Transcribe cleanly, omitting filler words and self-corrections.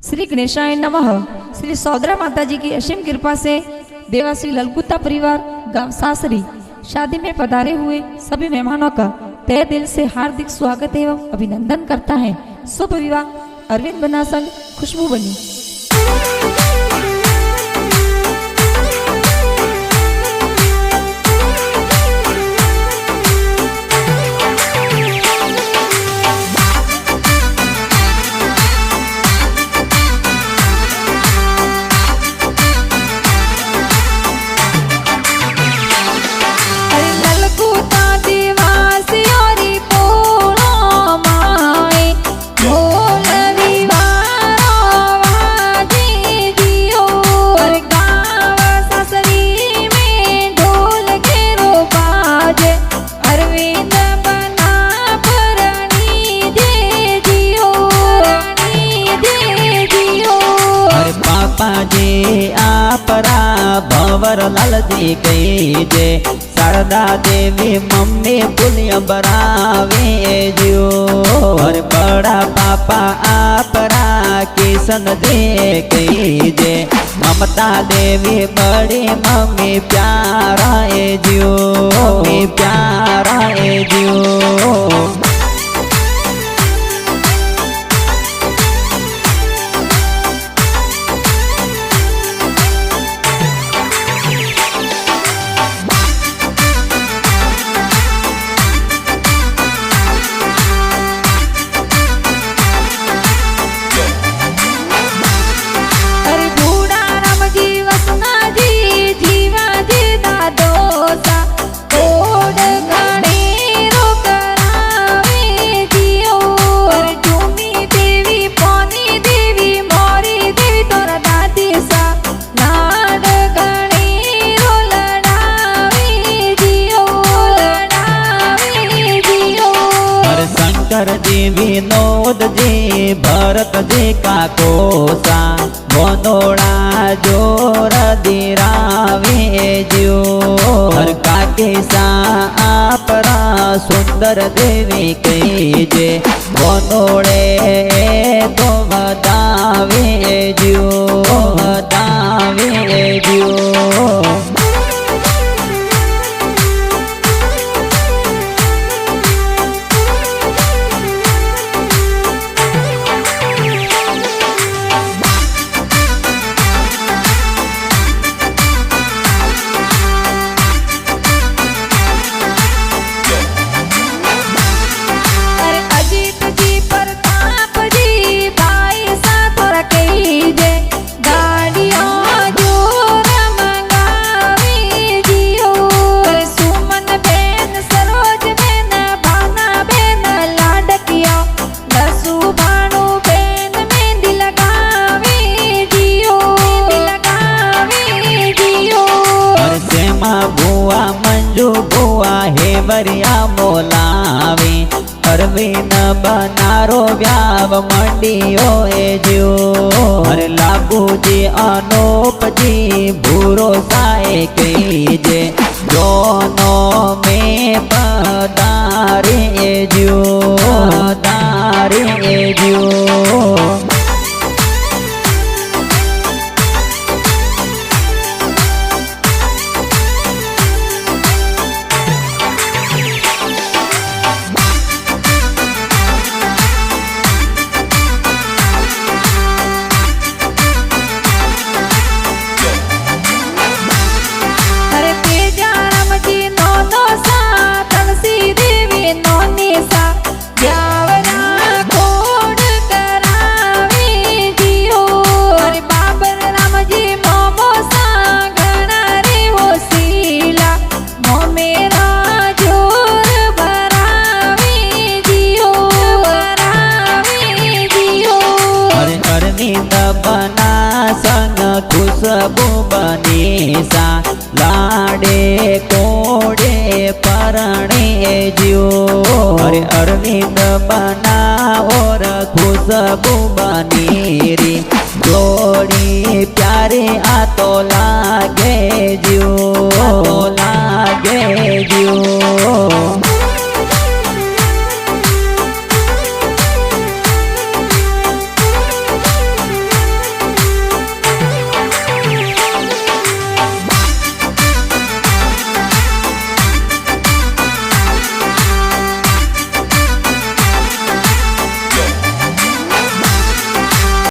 श्री गणेशाय नमः। श्री सौदरा माता जी की असीम कृपा से देवाश्री ललगुत्ता परिवार गांव सासरी शादी में पधारे हुए सभी मेहमानों का तहे दिल से हार्दिक स्वागत एवं अभिनंदन करता है। शुभ विवाह अरविंद बना संग खुशबू बनी। जे आपरा भंवर लाल जी कही जे शारदा देवी मम्मी पुण्य बरावे जो और बड़ा पापा आपरा किशन दे कही जे ममता देवी बड़ी मम्मी प्यारा जो मम्मी प्यारा जो। शंकर जी विनोद जी भरत जी का कोसा गोनोड़ा जोर दिरावे जो हर काके सा आपरा सुंदर देवी कही जे गोनोड़े तो बतावे जो बतावे जो। बुआ मंजू बुआ हे बरिया मोलावी अरविंद बनारो व्याव मंडियो जो हर लागू जी अनूप जी भूरो साए कीजे दोनों में पधारे जो पधारे जो। बना संग खुशबू बनी सा लाडे कोड़े परणे जो अरे अरविंद बना और खुशबू बनी